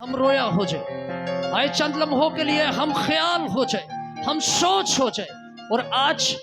हम रोया हो जाए, आए चंद लम्हों के लिए हम ख्याल हो जाए, हम सोच हो जाए। और आज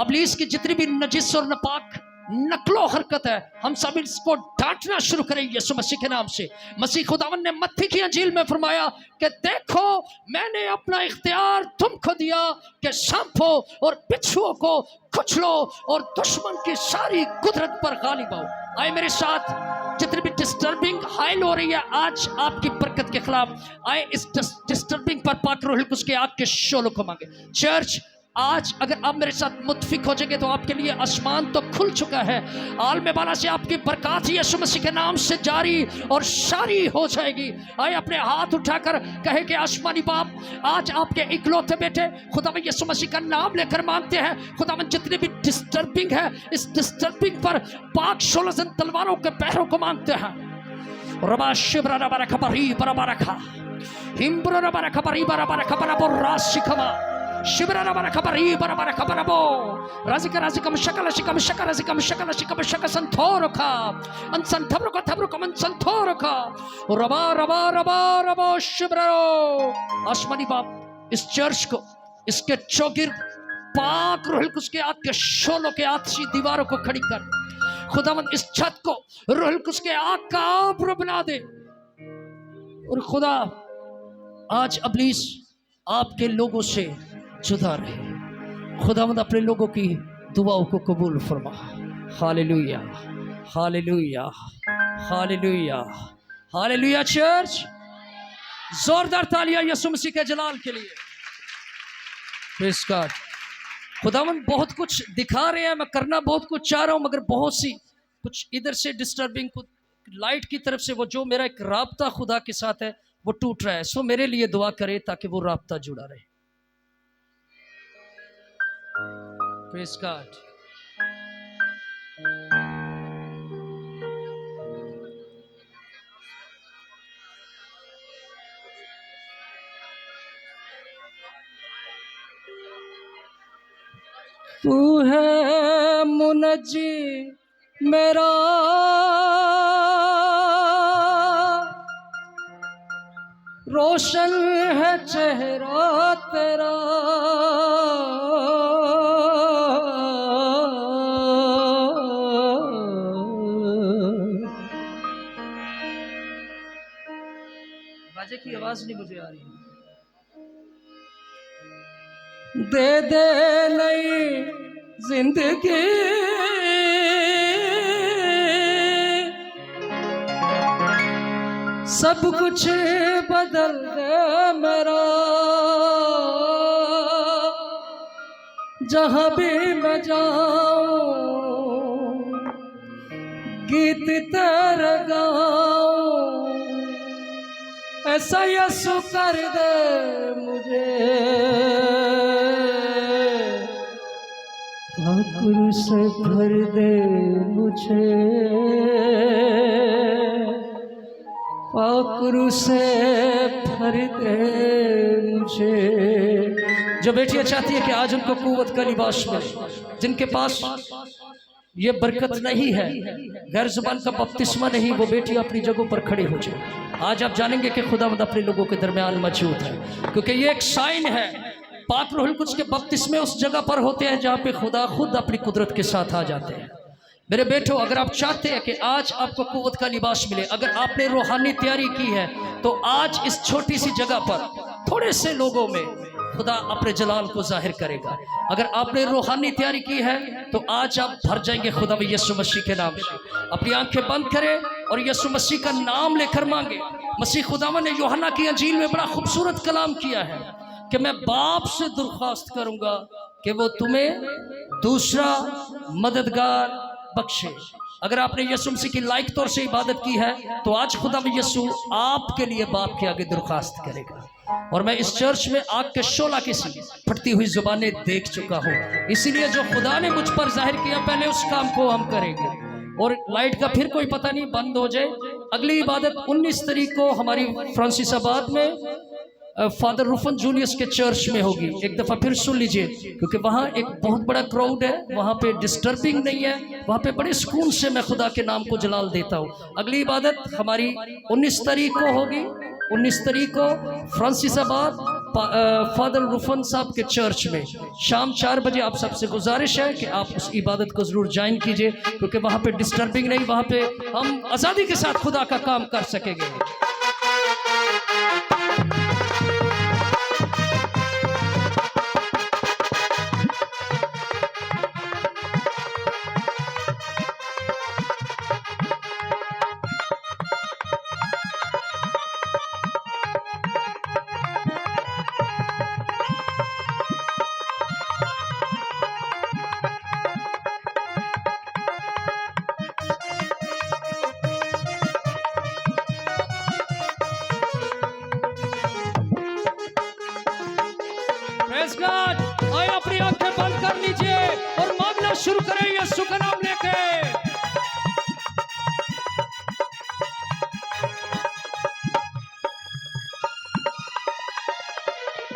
इब्लीस की जितनी भी नजिस और नापाक नकलो हरकत है, हम सब इसको डांटना शुरू करें यीशु मसीह के नाम से। मसीह खुदावन ने मत्ती की अंजील में फरमाया कि देखो मैंने अपना इख्तियार तुमको दिया कि सांपों और बिच्छुओं को कुचलो और दुश्मन की सारी कुदरत पर गालिब आओ। आए मेरे साथ जितनी भी डिस्टर्बिंग हाइल हो रही है आज आपकी बरकत के खिलाफ, आए इस डिस्टर्बिंग पर पाक रूह कुछ के आग के शोलों को मांगे। चर्च आज अगर आप मेरे साथ मुत्फिक हो जाएंगे तो आपके लिए आसमान तो खुल चुका है, आलम बाला से आपकी बरकत यीशु मसीह के नाम से जारी और सारी हो जाएगी। आए अपने हाथ उठाकर कहे कि आसमानी बाप आज आपके इकलौते बेटे खुदावन यीशु मसीह का नाम लेकर मांगते हैं, खुदावन जितनी भी डिस्टर्बिंग है इस डिस्टर्बिंग पर पाक शोलजन तलवारों के पैरों को मांगते हैं। रबा शिबरा रबा रखा बरी बरबा रखा हिम्बरा रबा रखा बरी बरबा रखा बरबो राशिखमा शिबरा रबा खबरी बरबा खबरबो राजिका राजिकम शकल शिकम शकल शिकम शकल शिकम शक संथोर का अनसन थब्र का थब्र का मन संथोर का रबा रबा रबा रबा शिबरो। आसमानी बाप इस चर्च को इसके चौगिर पाक रूह कुछ के आग के शोलों के आतशी दीवारों को खड़ी कर, खुदावन इस छत को रूह कुछ के आग का आभ्र बना दे। और खुदा आज इब्लीस आपके लोगों से जुदा रहे, खुदावंद अपने लोगों की दुआओं को कबूल फरमा। Hallelujah hallelujah hallelujah hallelujah. Church जोरदार तालियां यीशु मसीह के जलाल के लिए। Praise God. खुदावंद बहुत कुछ दिखा रहे हैं, मैं करना बहुत कुछ चाह रहा हूं मगर बहुत सी कुछ इधर से डिस्टर्बिंग कुछ लाइट की तरफ से वो जो मेरा एक राब्ता खुदा के साथ है वो टूट रहा है। सो मेरे लिए दुआ करें ताकि वो राब्ता जुड़ा रहे। Praise God. तू है मुनज्जी मेरा रोशन है चेहरा तेरा, बाजे की आवाज नहीं मुझे आ रही। दे दे नई जिंदगी सब कुछ बदल दे मेरा, जहां भी मैं जाऊं गीत तेरा गाऊं, ऐसा यीशु कर दे मुझे, ठाकुर से भर दे मुझे, ठाकुर से भर दे मुझे। जो बेटियां चाहती है कि आज उनको कुव्वत का लिबास मिले, जिनके पास ये बरकत नहीं है, गैर जुबान का बपतिस्मा नहीं, वो बेटी अपनी जगहों पर खड़ी हो जाए। आज आप जानेंगे कि खुदावंद अपने लोगों के दरमियान मौजूद है, क्योंकि ये एक साइन है। पाक रूह कुछ के बपतिस्मे उस जगह पर होते हैं जहाँ पे खुदा खुद अपनी कुदरत के साथ आ जाते हैं। मेरे बेटो, अगर आप चाहते हैं कि आज आपको कुव्वत का लिबास मिले, अगर आपने रूहानी तैयारी की है तो आज इस छोटी सी जगह पर थोड़े से लोगों में खुदा अपने जलाल को जाहिर करेगा। अगर आपने रूहानी तैयारी की है तो आज आप भर जाएंगे खुदा में यीशु मसीह के नाम से। अपनी आंखें बंद करें और यीशु मसीह का नाम लेकर मांगे। मसीह खुदावन ने यूहन्ना की अंजील में बड़ा खूबसूरत कलाम किया है कि मैं बाप से दरख्वास्त करूंगा कि वो तुम्हें दूसरा मददगार बख्शे। अगर आपने यीशु मसीह की लायक तौर से इबादत की है तो आज खुदा में यीशु आपके लिए बाप के आगे दरख्वास्त करेगा। और मैं इस चर्च में आग के शोला की सी फटती हुई जुबानें देख चुका हूँ, इसीलिए जो खुदा ने मुझ पर जाहिर किया पहले उस काम को हम करेंगे। और लाइट का फिर कोई पता नहीं बंद हो जाए। अगली इबादत 19 तारीख को हमारी फ्रांसिसाबाद में फादर रूफन जूलियस के चर्च में होगी। एक दफ़ा फिर सुन लीजिए, क्योंकि वहाँ एक बहुत बड़ा क्राउड है, वहाँ पे डिस्टर्बिंग नहीं है, वहाँ पे बड़े सुकून से मैं खुदा के नाम को जलाल देता हूँ। अगली इबादत हमारी 19 तारीख को होगी 19 तारीख को फ्रांसिसाबाद फादर रुफन साहब के चर्च में शाम 4 बजे। आप सबसे गुजारिश है कि आप उस इबादत को ज़रूर ज्वाइन कीजिए, क्योंकि वहाँ पे डिस्टर्बिंग नहीं, वहाँ पे हम आज़ादी के साथ खुदा का काम कर सकेंगे। Praise God! आइए अपनी आंखें बंद कर लीजिए और मांगना शुरू करें यीशु का नाम लेके।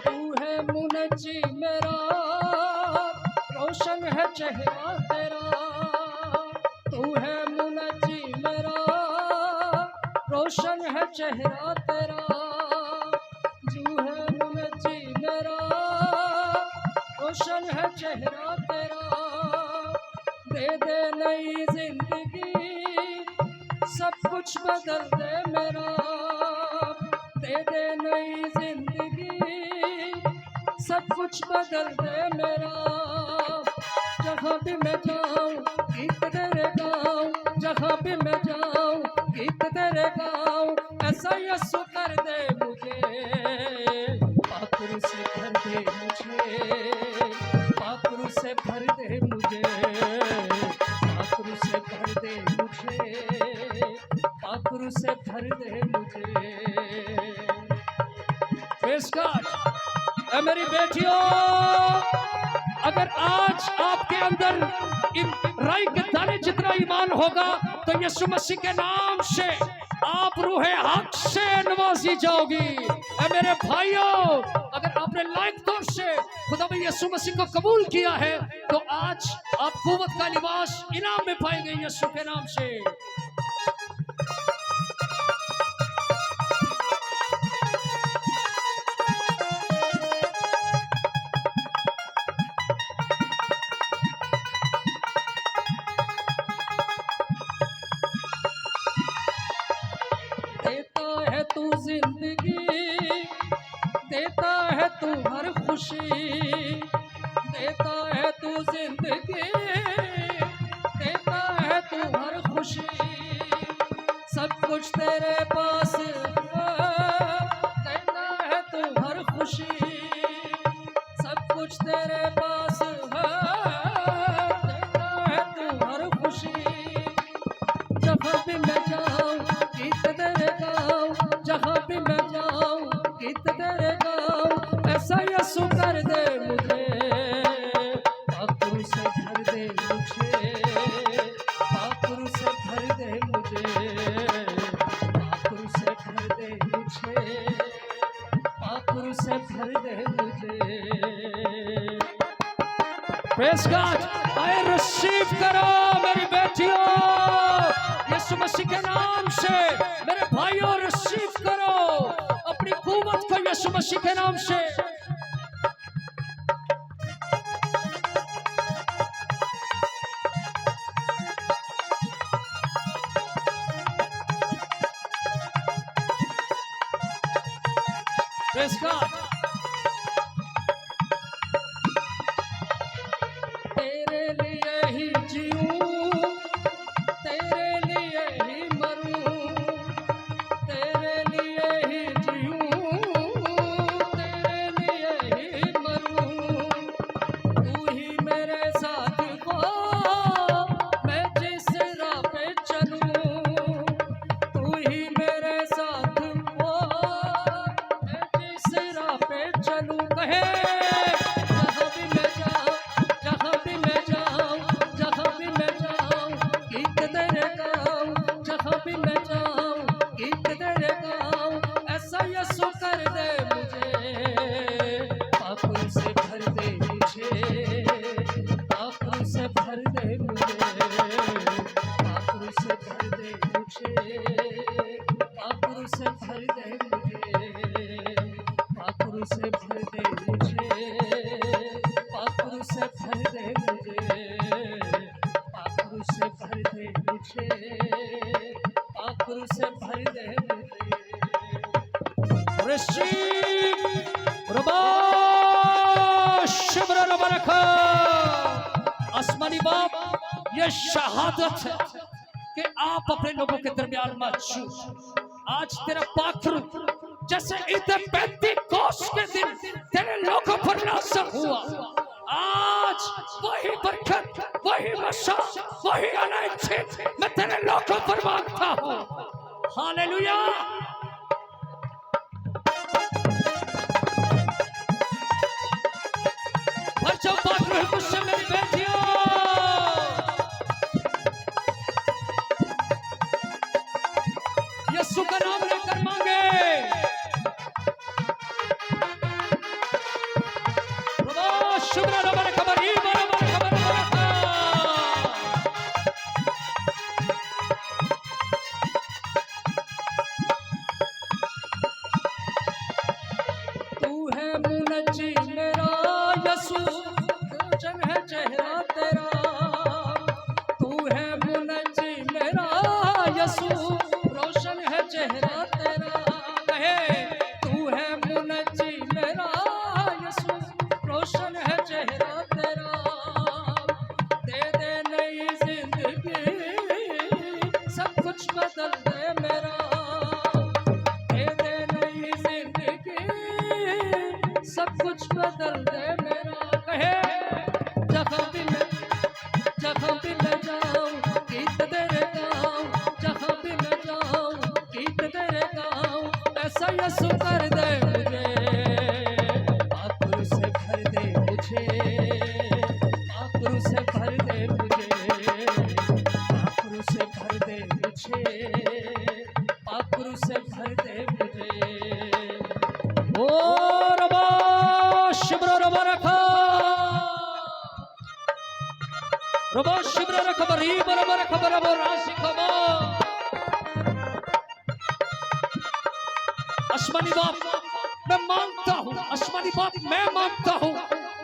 तू है मुनज्जी मेरा, रोशन है चेहरा तेरा। तू है मुनज्जी मेरा, रोशन है चेहरा तेरा। तू है मुनज्जी मेरा, रोशन है चेहरा तेरा। दे दे नई जिंदगी, सब कुछ बदल दे मेरा। दे दे नई जिंदगी, सब कुछ बदल दे मेरा। जहाँ भी मैं जाऊँ गीत तेरे गाऊँ, जहाँ भी मैं जाऊँ गीत तेरे गाऊँ। ऐसा यीशु कर दे मुझे, पाखुर से भर दे मुझे, पाखुर से भर दे मुझे, पाखुर से भर दे मुझे, पाखुर से भर दे मुझे। Praise God! ऐ मेरी बेटियों, अगर आज आपके अंदर राई के दाने जितना ईमान होगा तो यीशु मसीह के नाम से आप रूहे हक से नवाजी जाओगी। ऐ मेरे भाइयों, अगर आपने लायक तौर से खुदा में यीशु मसीह को कबूल किया है तो आज आप कुव्वत का लिबास इनाम में पाएंगे यीशु के नाम से। देता है तू जिंदगी, देता है तू हर खुशी। देता है तू जिंदगी, देता है तू हर खुशी। सब कुछ तेरे पास है, देता है तू हर खुशी। सब कुछ तेरे पास है, देता है तू हर खुशी। जहाँ भी मैं जाऊँ गीत तेरे गाऊँ, जहाँ भी मैं जाऊँ गीत तेरे गाऊँ। ऐसा यीशु कर दे मुझे, पाखुर से भर दे मुझे, पाखुर से भर दे मुझे, पाखुर से भर दे मुझे, पाखुर से भर दे मुझे। Praise God! आए रिसीव करो मेरी बेटियों, यीशु मसीह के नाम से। मेरे भाइयों रिसीव करो अपनी कुव्वत को यीशु मसीह के नाम से। Praise God! तेरे लिए ही जीऊं, तेरे लिए ही मरूं, तेरे लिए ही जीऊं, तेरे लिए ही मरूं। तू ही मेरे साथ हो, मैं जिस राह पे चलूं। तू ही मेरे साथ हो, मैं जिस राह से भर दे मुझे, पाखरू से भर दे मुझे, पाखरू से भर दे मुझे, पाखरू से भर दे मुझे। आसमानी बाप, ये शहादत है कि आप अपने लोगों के दरमियान मौजूद। आज तेरा पाखरू जैसे ईद पेंतिकोस्त के दिन तेरे लोगों पर नाज़िल हुआ, आज वही बरकत, वही मशा, वही अनैच्छिक मैं तेरे लोगों पर मांगता हूँ। हालेलुया। बच्चों पाखरू मुझसे मेरी बेटियों, यीशु का नाम लेकर मांगे। तू है मुनज्जी मेरा यीशु, रोशन है चेहरा तेरा। तू है मुनज्जी मेरा यीशु, रोशन है चेहरा तेरा। कहे तू है मुनज्जी मेरा यीशु, रोशन है चेहरा तेरा। दे दे नई जिंदगी, सब कुछ बदल दे मेरा। दे दे नई जिंदगी, सब कुछ बदल दे मेरा। कहे जहाँ भी मैं जाऊँ गीत तेरे गाऊँ, जहाँ भी मैं जाऊँ गीत तेरे गाऊँ। ऐसा यीशु कर दे मुझे, पाखरू से भर दे मुझे, पाखरू से भर दे मुझे, पाखरू से भर दे मुझे, पाखरू से भर दे मुझे। ओ रबा शिब्र रबा रखा, रबा शिब्र रखा, बरी बरबा रखा, बरबा राशि खबा। आसमानी बाप मैं मांगता हूँ, आसमानी बाप मैं मांगता हूँ,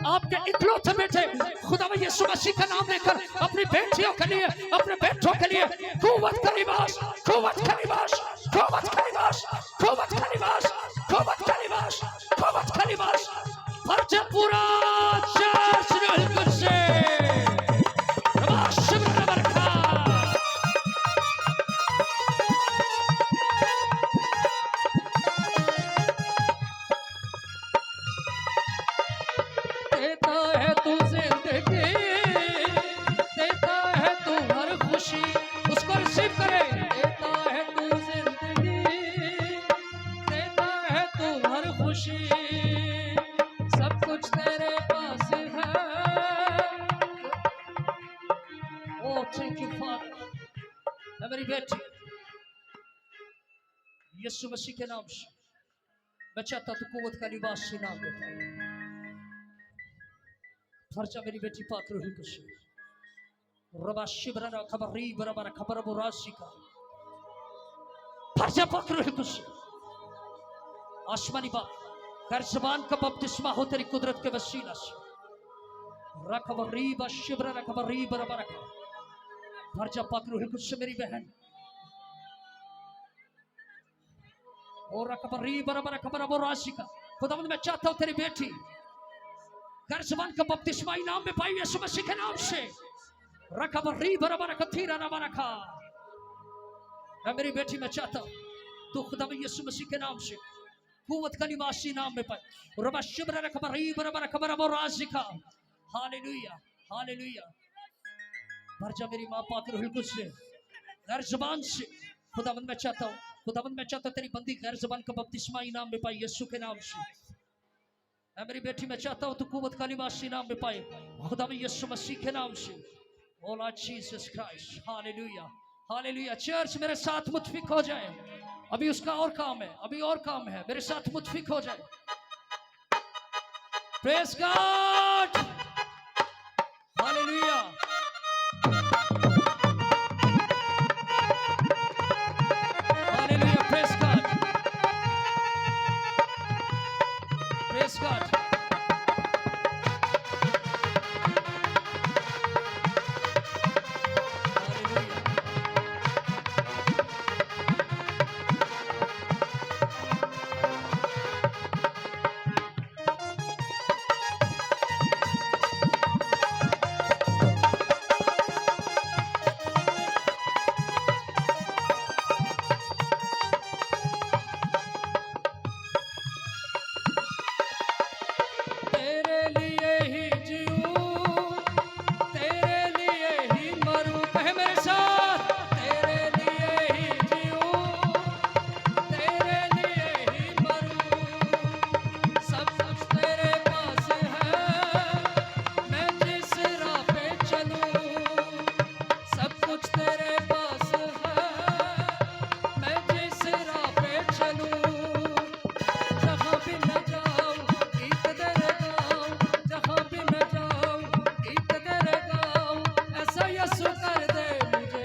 आपके इकलौते बेटे खुदा यीशु मसीह का नाम लेकर अपनी बेटियों के लिए, अपने बेटों के लिए कुव्वत का लिबास, कुव्वत का लिबास, कुव्वत का लिबास, कुव्वत का लिबास, कुव्वत का लिबास, कुव्वत का लिबास भर जा पूरा चर्च रूह कुद्स से। देता है तू जिंदगी, देता है तू हर खुशी, उसको रिसीव करे। देता है तू जिंदगी, देता है तू हर खुशी, सब कुछ तेरे पास है। ओ थैंक यू फादर। मैं मेरी बेटी यीशु मसीह के नाम से मैं चाहता हूँ कुव्वत का लिबास से नाम लेता हूँ। फर्जा मेरी बेटी पाखरू ही कुछ रबा शिब्रा खबर री बराबर खबर बुरासी का फर्जा पाखरू ही कुछ। आसमानी बाप कर ज़बान का बपतिस्मा हो तेरी कुदरत के वसीला से। रखबर री बा शिब्रा रखबर री बराबर फर्जा पाखरू ही कुछ मेरी बहन। और रखबर री बराबर खबर बुरासी का खुदावंद मैं चाहता हूँ तेरी बेटी घर ज़बान का बपतिस्मा नाम में पाई यीशु मसीह के नाम से। रखबरी बराबर कथीरा ना रखा। मैं मेरी बेटी में चाहता हूँ तू खुदा में यीशु मसीह के नाम से कुव्वत का निवासी नाम में पाई। रबा शिब्र रखबरी बराबर खबर अब राज़ी का। Hallelujah hallelujah. भर जा मेरी माँ पाक रूह कुद्स से घर ज़बान से। खुदावंद मैं चाहता हूँ, खुदावंद मैं चाहता हूँ तेरी बंदी घर ज़बान का बपतिस्मा नाम में पाई यीशु के नाम से। मैं मेरी बेटी में चाहता हूँ तू कुव्वत का निवासी नाम में पाए खुदा में यीशु मसीह के नाम से। O Lord Jesus Christ. Hallelujah hallelujah. Church मेरे साथ मुत्फिक हो जाए। अभी उसका और काम है, अभी और काम है, मेरे साथ मुत्फिक हो जाए। Praise God hallelujah. Praise God. तेरे लिए ही जीऊं, तेरे लिए ही मरूं, कहे मेरे साथ। तेरे लिए ही जीऊं, तेरे लिए ही मरूं, सब कुछ तेरे पास है, मैं जिस राह पे चलूं। सब कुछ तेरे पास है, मैं जिस राह पे चलूं। जहाँ भी मैं जाऊं गीत तेरे गाऊं, जहाँ भी मैं जाऊं गीत तेरे गाऊं। ऐसा यीशु कर दे मुझे,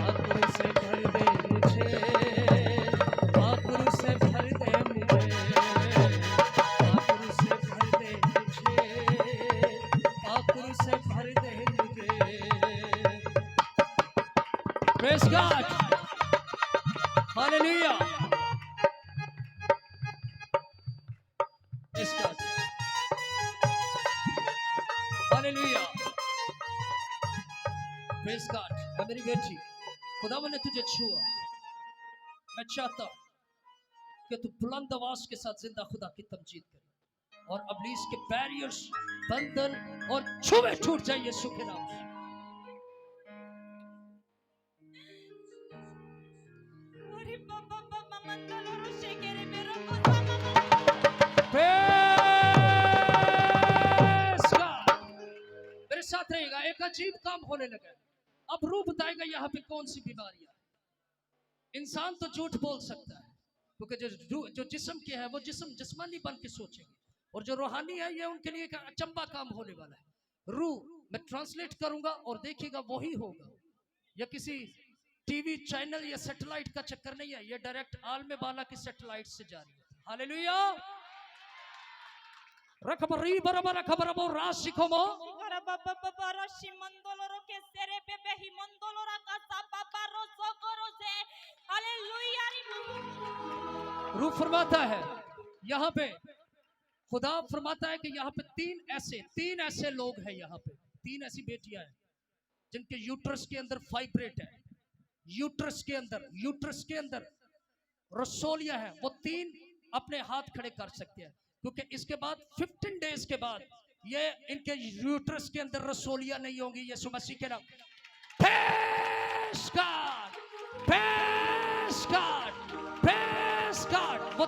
आंखों से भर दे मुझे, आंखों से भर दे मुझे, आंखों से भर दे मुझे, आंखों से भर दे मुझे। Praise God. Hallelujah. Praise God. Hallelujah. Praise God. है मेरी बेटी, खुदावन ने तुझे छुआ। मैं चाहता हूं कि तू बुलंद आवाज के साथ जिंदा खुदा की तमजीद करे और अबलीस के बैरियर्स, बंधन और छुए छूट जाए यीशु के नाम से। Ori papa papa mandalo roshe kere mero kosa mama. Praise God. मेरे साथ रहेगा, एक अजीब काम होने लगा है। अब रूह बताएगा यहाँ पे कौन सी बीमारियां। इंसान तो झूठ बोल सकता है, क्योंकि जो जिस्म के है वो जिस्मानी बन के सोचेंगे, और जो रूहानी है ये उनके लिए एक अचंबा काम होने वाला है। रूह मैं ट्रांसलेट करूंगा और देखिएगा वही होगा। या किसी टीवी चैनल या सैटेलाइट का चक्कर नहीं है, ये डायरेक्ट आलमे बाला की सैटेलाइट से जा रही है। हालेलुया। रखबरी बराबर रखबरबो राशिकोमो Ora papa papa roshi mandolo ro ke sere pepe hi mandolo ra kasa papa roso koro se. Hallelujah. रूह फरमाता है यहाँ पे, खुदा फरमाता है कि यहाँ पे तीन ऐसे लोग हैं, यहाँ पे तीन ऐसी बेटियां हैं जिनके यूट्रस के अंदर फाइब्रेट है, यूट्रस के अंदर रसोलिया है। वो तीन अपने हाथ खड़े कर सकते हैं, क्योंकि इसके बाद 15 डेज के बाद ये इनके यूट्रस के अंदर रसोलिया नहीं होंगी। यीशु मसीह के नाम। Praise God, praise God, praise God। वो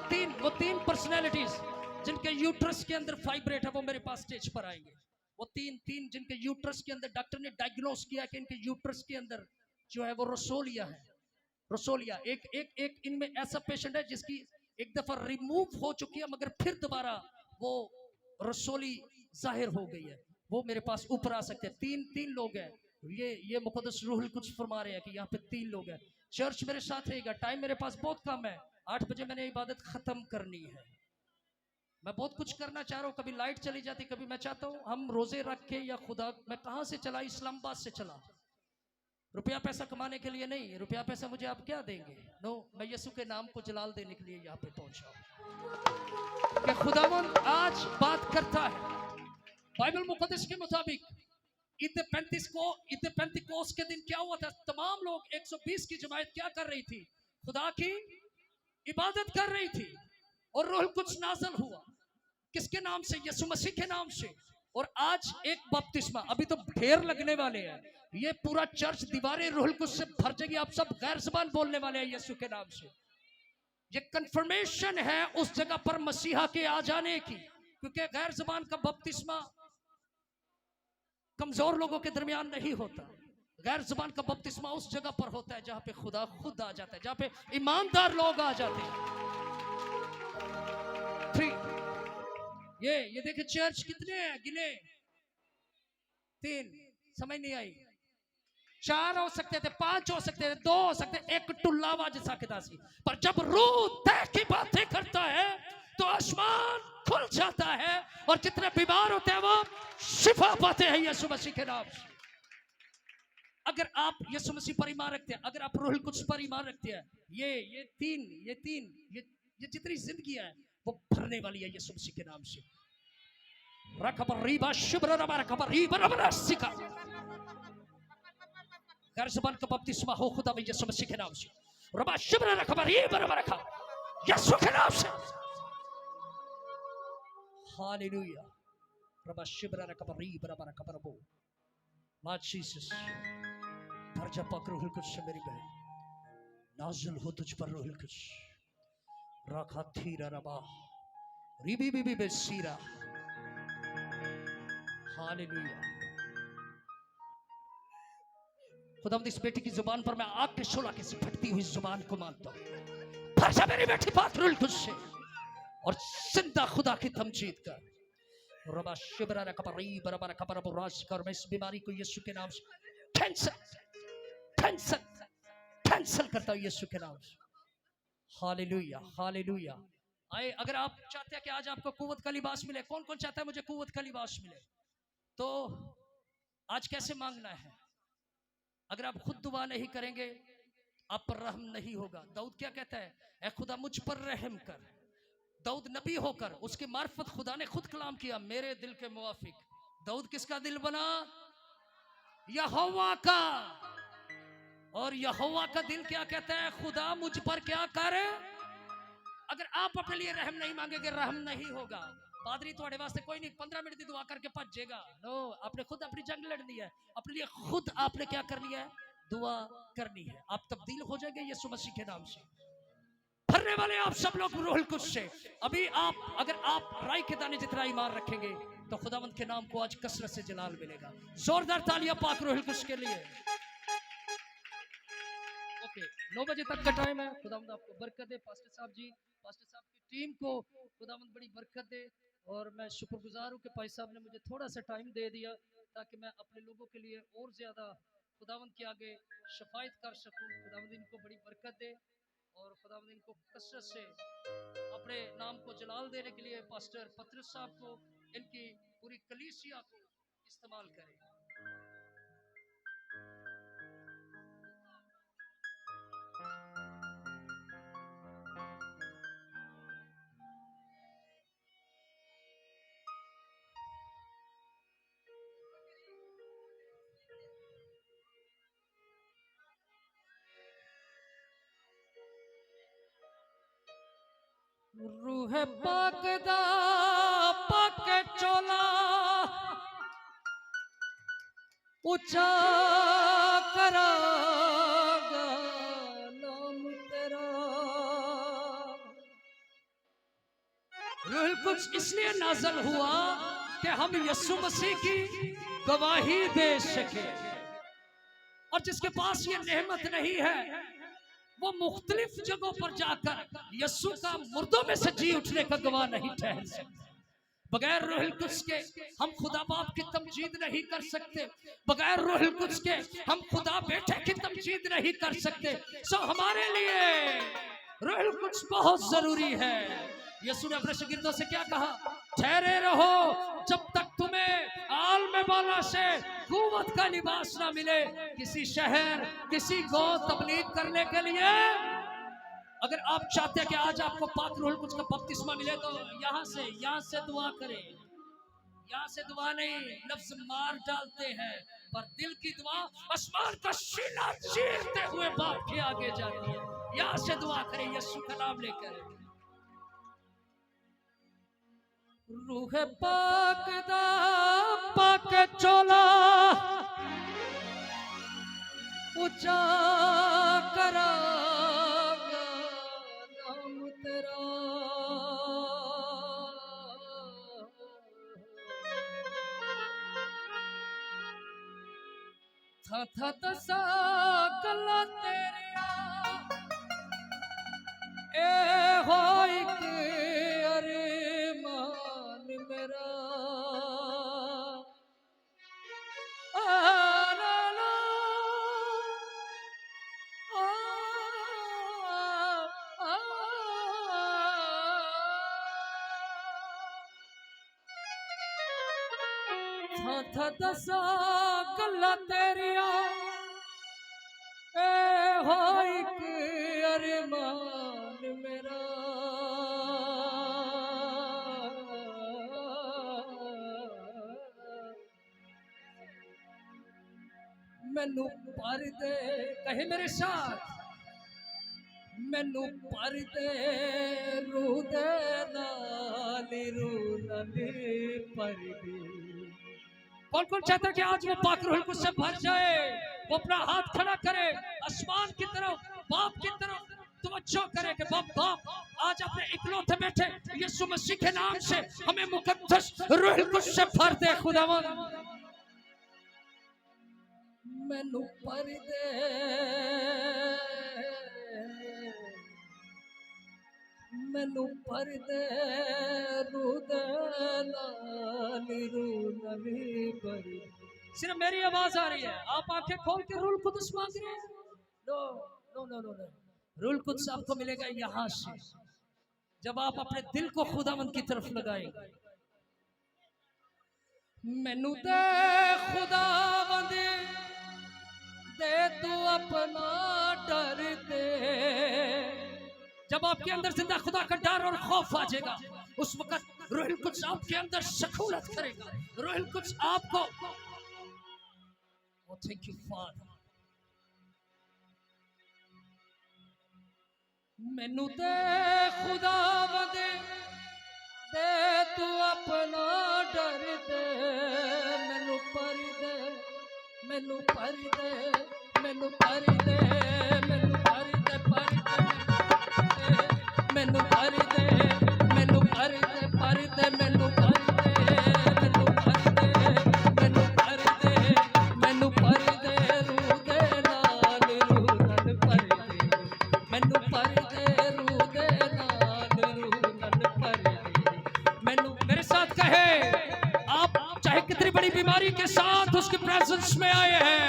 तीन पर्सनैलिटीज जिनके यूट्रस के अंदर फाइब्रेट है वो मेरे पास स्टेज पर आएंगे। वो तीन जिनके यूट्रस के अंदर डॉक्टर ने डायग्नोस किया कि इनके यूट्रस के अंदर जो है वो रसोलिया है। रसोलिया एक इनमें ऐसा पेशेंट है जिसकी एक दफा रिमूव हो चुकी है, मगर फिर दोबारा वो रसोली जाहिर हो गई है। वो मेरे पास ऊपर आ सकते हैं। तीन लोग हैं। ये मुकद्दस रूहुल कुछ फरमा रहे हैं कि यहाँ पे 3 लोग हैं। चर्च मेरे साथ रहेगा। टाइम मेरे पास बहुत कम है, 8 बजे मैंने इबादत खत्म करनी है। मैं बहुत कुछ करना चाह रहा हूँ, कभी लाइट चली जाती, कभी मैं चाहता हूँ हम रोजे रख के, या खुदा मैं कहाँ से चला, इस्लामाबाद से चला, रुपया पैसा कमाने के लिए नहीं। रुपया पैसा मुझे आप क्या देंगे? नो, मैं यीशु के नाम को जलाल देने के लिए यहाँ पे पहुंचा हूं कि खुदावन आज बात करता है। बाइबल मुकद्दस के मुताबिक ईद पेंतिकोस के दिन क्या हुआ था? तमाम लोग 120 की जमात क्या कर रही थी? खुदा की इबादत कर रही थी, और रूह कुछ नाज़िल हुआ। किसके नाम से? यीशु मसीह के नाम से। और आज एक बपतिस्मा, अभी तो ढेर लगने वाले हैं। ये पूरा चर्च दीवारें रूह कुछ से भर जाएगी। आप सब गैर ज़बान बोलने वाले हैं यीशु के नाम से। ये कंफर्मेशन है उस जगह पर मसीहा के आ जाने की, क्योंकि गैर ज़बान का बपतिस्मा कमजोर लोगों के दरमियान नहीं होता। गैर ज़बान का बपतिस्मा उस जगह पर होता है जहां पे खुदा खुद आ जाता है, जहां पे ईमानदार लोग आ जाते हैं। 3 ये देखिए चर्च कितने हैं गिने? 3 समझ नहीं आई। 4 हो सकते थे, 5 हो सकते थे, 2 हो सकते, एक टुल्ला वज सकता सी। पर जब रूह तय की बातें करता है तो आसमान खुल जाता है और जितने बीमार होते हैं वो शिफा पाते हैं यीशु मसीह के नाम से। अगर आप यीशु मसीह पर ईमान रखते हैं, अगर आप रूहुल कुद्स पर ईमान रखते हैं, ये तीन ये जितनी जिंदगी है वो भरने वाली है यीशु मसीह के नाम से। रखबरीबा शुभ्ररबा रखबरीबा रबरसिका, गैर ज़बान का बपतिस्मा हो खुदा में यीशु मसीह के नाम से। रबा शुभ्र रखबरीबा रबरखा, यीशु के नाम से। हालेलुया। रबा शुभ्र रखबरीबा रबरखबरबो। लॉर्ड जीसस, भर जा पाक रूहुल कुद्स से मेरी बहन, नाज़िल हो तुझ पर रूहुल कुद्स। रखा थीरा रबा रिबी बीबी बेसीरा। हालेलुया। खुदावंद इस बेटी की जुबान पर मैं आग के शोला की सी फटती हुई जुबान को मानता हूँ। भर जा मेरी बेटी पाक रूहुल कुद्स से और जिंदा खुदा की तमजीद कर। रबा शिबरा रकबरी बरबर कबर बुराश कर। मैं इस बीमारी को यीशु के नाम से कैंसल करता हूँ यीशु के नाम से। Hallelujah hallelujah. आए, अगर आप चाहते हैं कि आज आपको कुव्वत का लिबास मिले, कौन कौन चाहता है मुझे कुव्वत का लिबास मिले, तो आज कैसे मांगना है? अगर आप खुद दुआ नहीं करेंगे आप पर रहम नहीं होगा। दाऊद क्या कहता है? ऐ खुदा मुझ पर रहम कर। दाऊद नबी होकर उसकी मार्फत खुदा ने खुद कलाम किया, मेरे दिल के मुवाफिक। दाऊद किसका दिल बना? यहोवा का। और यहोवा का दिल क्या कहता है? खुदा मुझ पर क्या कर। अगर आप अपने लिए रहम नहीं मांगेंगे रहम नहीं होगा। पादरी तुम्हारे वास्ते कोई नहीं 15 मिनट की दुआ करके भजेगा। नो, आपने खुद अपनी जंग लड़नी है, अपने लिए खुद आपने क्या करनी है? दुआ करनी है। आप तब्दील हो जाएंगे यीशु मसीह के नाम से। भरने वाले आप सब लोग रूहुल कुद्स से। अभी अगर आप राई के दाने जितना ईमान रखेंगे तो खुदावंद के नाम को आज कसरत से जलाल मिलेगा। जोरदार तालियां पाक रूहुल कुद्स के लिए। ओके, 9 बजे तक का टाइम है। खुदावंद आपको बरकत दे। पास्टर साहब जी, पास्टर साहब की टीम को खुदावंद बड़ी बरकत दे। और मैं शुक्रगुजार हूँ कि भाई साहब ने मुझे थोड़ा सा टाइम दे दिया ताकि मैं अपने लोगों के लिए और ज्यादा खुदावंद के आगे शफायत कर सकूँ। खुदावंद इनको बड़ी बरकत दे और खुदावंद इनको कसरत से अपने नाम को जलाल देने के लिए पास्टर पतरस साहब को, इनकी पूरी कलीसिया को इस्तेमाल करें। रूह पाक दा पाक चोला ऊंचा करागा नाम तेरा। रूहुल कुद्स इसलिए नाज़िल हुआ कि हम यीशु मसीह की गवाही दे सके। और जिसके पास ये नेमत नहीं है वो मुख्तलिफ जगहों पर जाकर यीशु का मुर्दों में से जी उठने का गवाह नहीं ठहर सकते। बगैर रूहुल कुद्स के हम खुदा बाप की तमजीद नहीं कर सकते। बगैर रूहुल कुद्स के हम खुदा बेटे की तमजीद नहीं कर सकते। सो हमारे लिए रूहुल कुद्स बहुत जरूरी है। यीशु ने अपने शागिर्दों से क्या कहा? ठहरे रहो जब तक तुम्हें आलम बाला से कुव्वत का लिबास ना मिले। किसी शहर किसी गांव तबलीग करने के लिए अगर आप चाहते हैं कि आज आपको पाक रूहुल कुद्स का बपतिस्मा मिले तो यहाँ से दुआ करें। यहाँ से दुआ नहीं, लफ्ज मार डालते हैं पर दिल की दुआ आसमान का सीना चीरते हुए बाप के आगे जाती है। यहाँ से दुआ करें यीशु का नाम लेकर। रूह पाक दा पाक चोला ऊंचा करागा नाम तेरा। था दसा गल्ला तेरिया ए हो एक अरमान मेरा। था दसा गल्ला तेरिया ए हो एक अरमान मेरा मैनू पर दे कहे मेरे साथ मैनू पर दे रू दे नाली रू नाली पर दे। कौन कौन चाहता है कि आज वो पाक रूह कुछ से भर जाए? वो अपना हाथ खड़ा करे आसमान की तरफ, बाप की तरफ तवज्जो करे कि बाप आज अपने इकलौते बेटे यीशु मसीह के नाम से हमें मुकद्दस रूह कुछ से भर दे खुदावंद। मैनू पर दे मैनू पर दे रू दे नाली रू नाली पर। सिर्फ मेरी आवाज आ रही है, आप आंखें खोल के रूह कुद्स मांग रहे हैं? No no no no no. रूह कुद्स आपको मिलेगा यहां से जब आप अपने दिल को खुदावंद की तरफ लगाएंगे। मैनू दे खुदावंद दे तू अपना डर दे। जब आपके अंदर जिंदा खुदा का डर और खौफ आ जाएगा उस वक्त रूह कुद्स आपके अंदर सकूनत करेगा। रूह कुद्स आपको थैंक यू फादर। मैनू दे खुदावंद दे तू अपना डर दे। मैनू पर दे मैनू पर दे मैनू पर दे मैनू पर दे मैनू पर दे मैनू पर दे पर दे मैनू पर दे मैनू पर दे मैनू पर दे मैनू पर दे रू दे नाल रू नाल पर दे मैनू पर दे रू दे नाल रू नाल पर दे। मैनू मेरे साथ कहे आप चाहे कितनी बड़ी बीमारी के साथ उसकी प्रेजेंस में आए हैं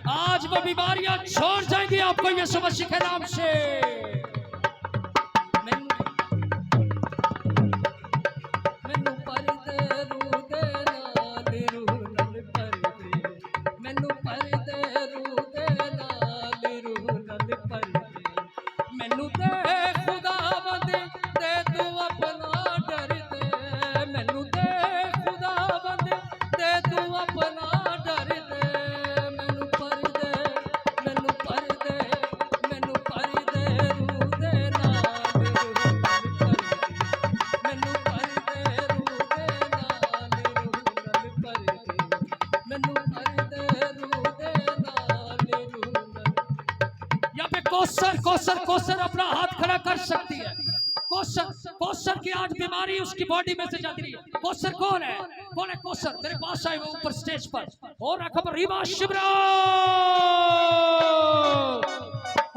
आज वो बीमारियां छोड़ जाएंगी आपको यीशु मसीह के नाम से। मैनू पर दे रू दे नाल रू नाल पर दे मैनू पर दे रू दे नाल रू नाल पर दे। मैनू दे खुदावंद दे तू अपना डर दे। मैनू दे खुदावंद दे तू अपना डर दे। मैनू पर दे मैनू पर दे मैनू पर दे रू दे नाल रू नाल पर दे मैनू पर दे रू दे नाल रू नाल पर दे मैनू पर दे रू दे नाल रू नाल। यहाँ पे कौसर अपना हाथ खड़ा कर सकती है। कौसर की आज बीमारी उसकी बॉडी में से जाती है। कौसर कौन है कौसर? मेरे पास आए वो ऊपर स्टेज पर और रखा पर Rewa शिवरा।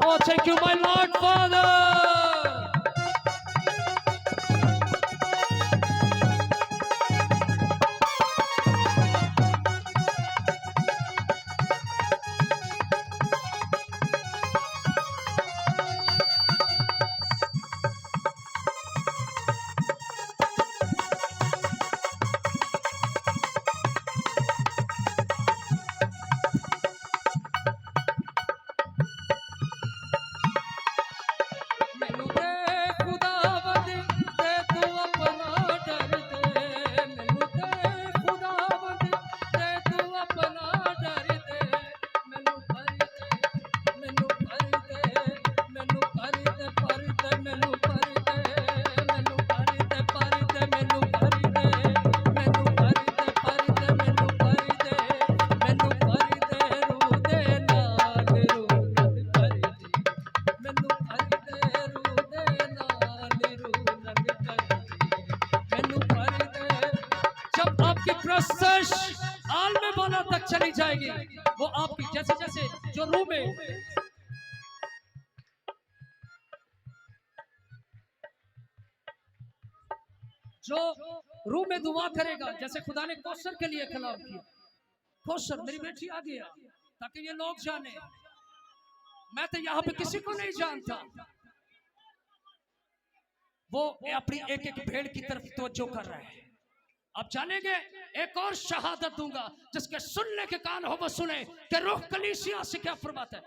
Oh, thank you, my Lord Father. मैनू दे खुदावंद दे तू अपना डर दे। मैनू दे खुदावंद दे तू अपना डर दे। मैनू पर दे मैनू पर दे मैनू पर दे पर दे मैनू पर दे मैनू पर दे पर दे मैनू पर दे मैनू पर दे पर दे मैनू पर दे मैनू पर दे रू दे नाल रू नाल पर दे मैनू पर दे रू दे नाल रू नाल पर दे मैनू पर दे। जब आपकी प्रोसेस आल में बोला तक चली जाएगी वो आपकी जैसे जैसे जो रूह में दुआ करेगा जैसे खुदा ने कौसर के लिए कलाम किया। कौसर मेरी बेटी आ गया ताकि ये लोग जाने मैं तो यहाँ पे किसी को नहीं जानता। वो अपनी एक एक भेड़ की तरफ तवज्जो कर रहा है। आप जानेंगे, एक और शहादत दूंगा, जिसके सुनने के कान हो वो सुने कि रूह कलीसिया से क्या फरमाता है।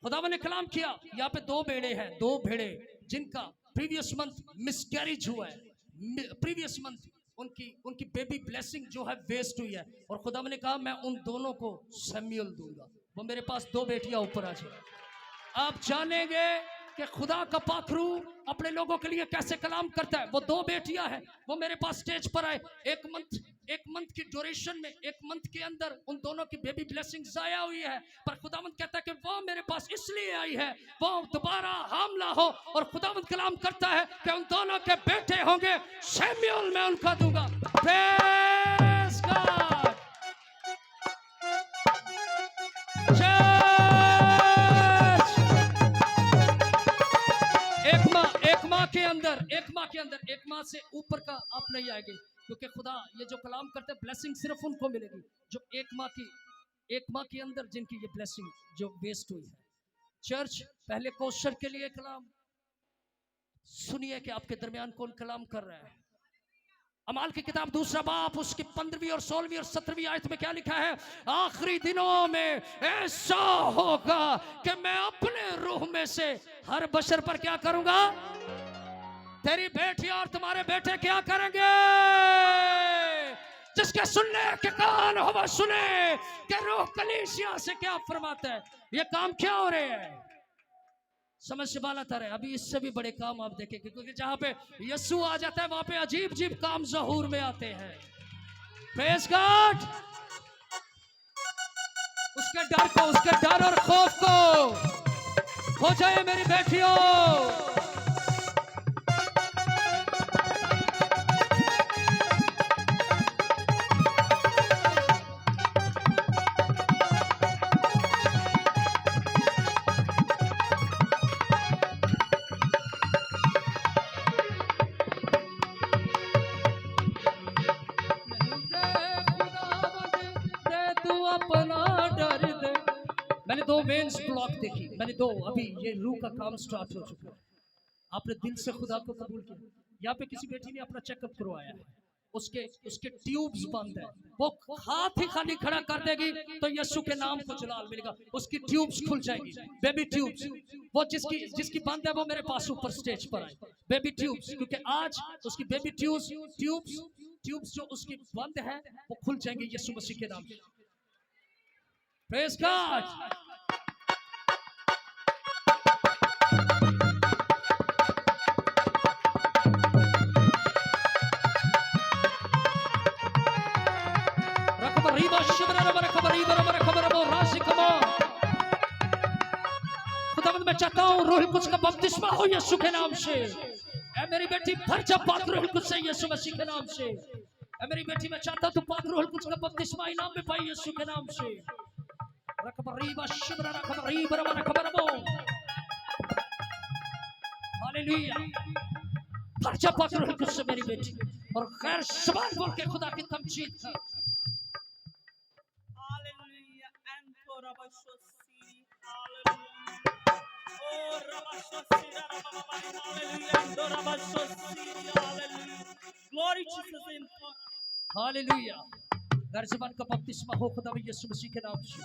खुदावन ने कलाम किया, यहाँ पे दो बेड़े हैं, दो भेड़े जिनका प्रीवियस मंथ मिसकैरेज हुआ है, प्रीवियस मंथ उनकी उनकी बेबी ब्लेसिंग जो है वेस्ट हुई है, और खुदावन ने कहा मैं उन दोनों को सैमुअल दूंगा। वो मेरे पास दो बेटियां ऊपर आ जाए। आप जानेंगे कि खुदा का पाखरू अपने लोगों के लिए कैसे कलाम करता है। वो दो बेटियां हैं, वो मेरे पास स्टेज पर आए। एक मंथ की ड्यूरेशन में, एक मंथ के अंदर उन दोनों की बेबी ब्लेसिंग जाया हुई है, पर खुदावंद कहता है कि वो मेरे पास इसलिए आई है, वो दोबारा हामला हो, और खुदावंद कलाम करता है कि उन दोनों के बेटे होंगे, सैमुअल मैं उनका दूंगा। Praise God. एक माह से ऊपर का आप नहीं आएंगे, क्योंकि खुदा ये जो कलाम करते हैं ब्लेसिंग सिर्फ उनको मिलेगी जो एक माह के अंदर जिनकी ये ब्लेसिंग जो वेस्ट हुई है। चर्च, पहले क्वेश्चन के लिए कलाम सुनिए कि आपके दरमियान कौन कलाम कर रहा है। अमाल की किताब 2 बाब उसकी 15वीं और 16वीं और 17वीं आयत में क्या लिखा है? आखिरी दिनों में ऐसा होगा कि मैं अपने रूह में से हर बशर पर क्या करूंगा? तेरी बेटी और तुम्हारे बेटे क्या करेंगे? जिसके सुनने के कान हो वह सुने कि रूह कलीसिया से क्या फरमाता है। ये काम क्या हो रहे हैं? समझ से बाला तर है। अभी इससे भी बड़े काम आप देखेंगे, क्योंकि जहां पे यीशु आ जाता है वहां पे अजीब अजीब काम ज़हूर में आते हैं। Praise God. उसके डर और खौफ को हो जाए मेरी बेटियों। मैंने 2 वेन्स ब्लॉक देखी, अभी ये रूह का काम स्टार्ट हो चुका है। आपने दिल से खुदा को कबूल किया। यहाँ पे किसी बेटी ने अपना चेकअप करवाया है, उसके ट्यूब्स बंद है, वो हाथ ही खाली खड़ा कर देगी तो यीशु के नाम को जलाल मिलेगा, उसकी ट्यूब्स खुल जाएगी, बेबी ट्यूब्स। वो जिसकी बंद है वो मेरे पास ऊपर स्टेज पर आए, बेबी ट्यूब्स, क्योंकि आज उसकी बेबी ट्यूब्स जो उसकी बंद है वो खुल जाएंगे यीशु मसीह के नाम से। Praise God. खुदावंद मैं चाहता हूँ रूह कुछ का बपतिस्मा हो यीशु के नाम से। ऐ मेरी बेटी भर जा पाक रूह कुछ से यीशु मसीह के नाम से। ऐ मेरी बेटी मैं चाहता हूँ तू पाक रूह कुछ का बपतिस्मा इनाम में पाई यीशु के नाम से। हालेलुया। भर जा पाक रूह कुछ से मेरी बेटी, और खैर ज़बान बोल के खुदा की तमजीद कर। Hallelujah. And for our Shosi. Hallelujah. Oh, Rabashosi. Hallelujah. And for our Shosi. Hallelujah. Glory Jesus in for. Hallelujah. गैर ज़बान का बपतिस्मा हो खुदा यीशु मसीह के नाम से।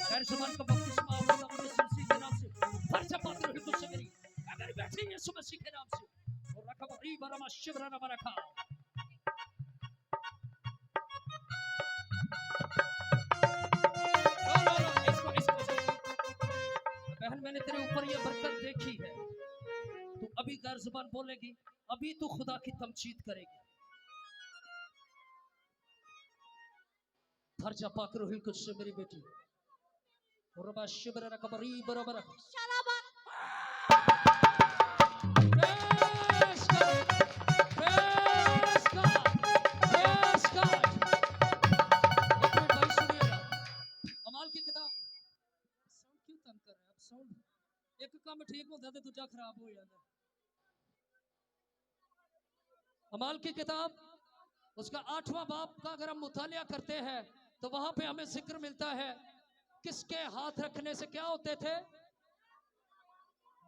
गैर ज़बान का बपतिस्मा हो खुदा यीशु मसीह के नाम से। भर जा पाक रूह कुछ से मेरी बेटी यीशु मसीह के नाम से। और रखा बरी बरमा शिवरा न रखा। बहन मैंने तेरे ऊपर ये बरकत देखी है, तू अभी गैर ज़बान बोलेगी, अभी तू खुदा की तमजीद करेगी। भर जा पाक रूह कुछ से मेरी बेटी। और रबा शिवरा न कबरी बरबर। एक काम ठीक होता तो दूजा खराब हो जाता। अमाल की किताब उसका 8वां बाब का अगर हम मुतालिया करते हैं तो वहां पे हमें जिक्र मिलता है किसके हाथ रखने से क्या होते थे?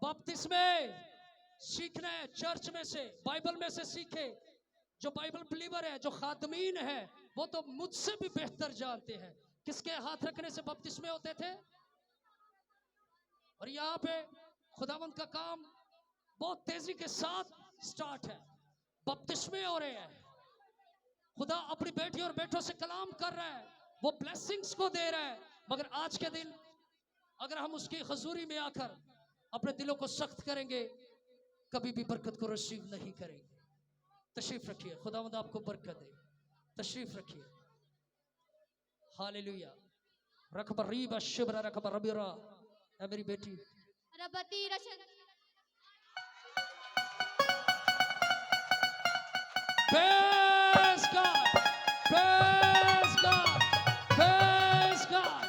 बपतिस्मे सीखना है चर्च में से, बाइबल में से सीखे। जो बाइबल बिलीवर है, जो खादमीन है, वो तो मुझसे भी बेहतर जानते हैं किसके हाथ रखने से बपतिस्मे होते थे। और यहाँ पे खुदावंद का काम बहुत तेजी के साथ स्टार्ट है। बपतिस्मे हो रहे हैं, खुदा अपनी बेटी और बेटों से कलाम कर रहा है, वो ब्लेसिंग्स को दे रहा है। मगर आज के दिन अगर हम उसकी हजूरी में आकर अपने दिलों को सख्त करेंगे, कभी भी बरकत को रिसीव नहीं करेंगे। तशरीफ रखिए, खुदावंद आपको बरकत दे। तशरीफ रखिए। हालेलुया। रखबरीबा शिबरा रखबरबिरा। है मेरी बेटी। रबती रशन Praise God, praise God, praise God।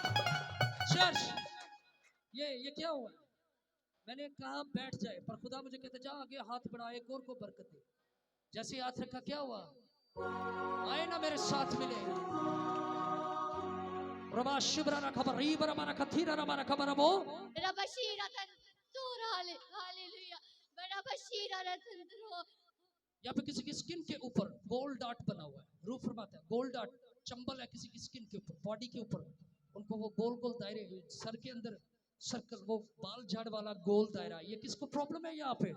Church, ये क्या हुआ? मैंने कहा बैठ जाए, पर खुदा मुझे कहते जा आगे हाथ बढ़ा, एक और को बरकत दे। जैसे ही हाथ रखा, क्या हुआ? आए ना मेरे साथ मिले। रबा शिबरा ना खबर रीबरा माना कथीरा ना माना खबर वो रबशीरा तंतुर हालेलुया रबशीरा तंतुर। यहाँ पे किसी की स्किन के ऊपर गोल्ड डार्ट बना हुआ है। रूफ फरमाता है गोल्ड डार्ट चंबल है किसी की स्किन के ऊपर, बॉडी के ऊपर। उनको वो गोल गोल दायरे, सर के अंदर सर्कल, वो बाल झाड़ वाला गोल दायरा। ये किसको प्रॉब्लम है? यहाँ पे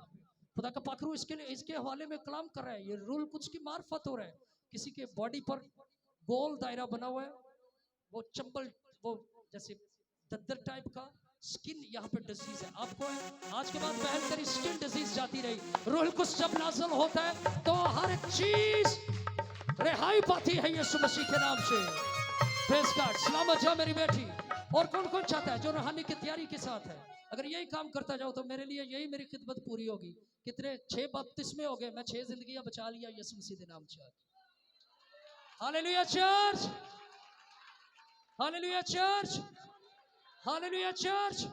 खुदा का पाखरू इसके लिए, इसके हवाले में कलाम कर रहा है। ये रूल कुछ की मार्फत हो रहा है। किसी के बॉडी पर गोल दायरा बना हुआ है, वो चंबल, वो जैसे दद्दर टाइप का स्किन। यहाँ पे डिजीज है, आपको है। आज के बाद पहल करी स्किन डिजीज जाती रही। रूह कुछ जब नाज़िल होता है तो हर एक चीज रिहाई पाती है यीशु मसीह के नाम से। Praise God. सलामत जा मेरी बेटी। और कौन कौन चाहता है जो रूहानी की तैयारी के साथ है? अगर यही काम करता जाओ तो मेरे लिए यही मेरी खिदमत पूरी होगी। कितने 6 बपतिस्मे हो गए, मैं 6 जिंदगियां बचा लिया यीशु मसीह के नाम से। Hallelujah church, hallelujah church, hallelujah church.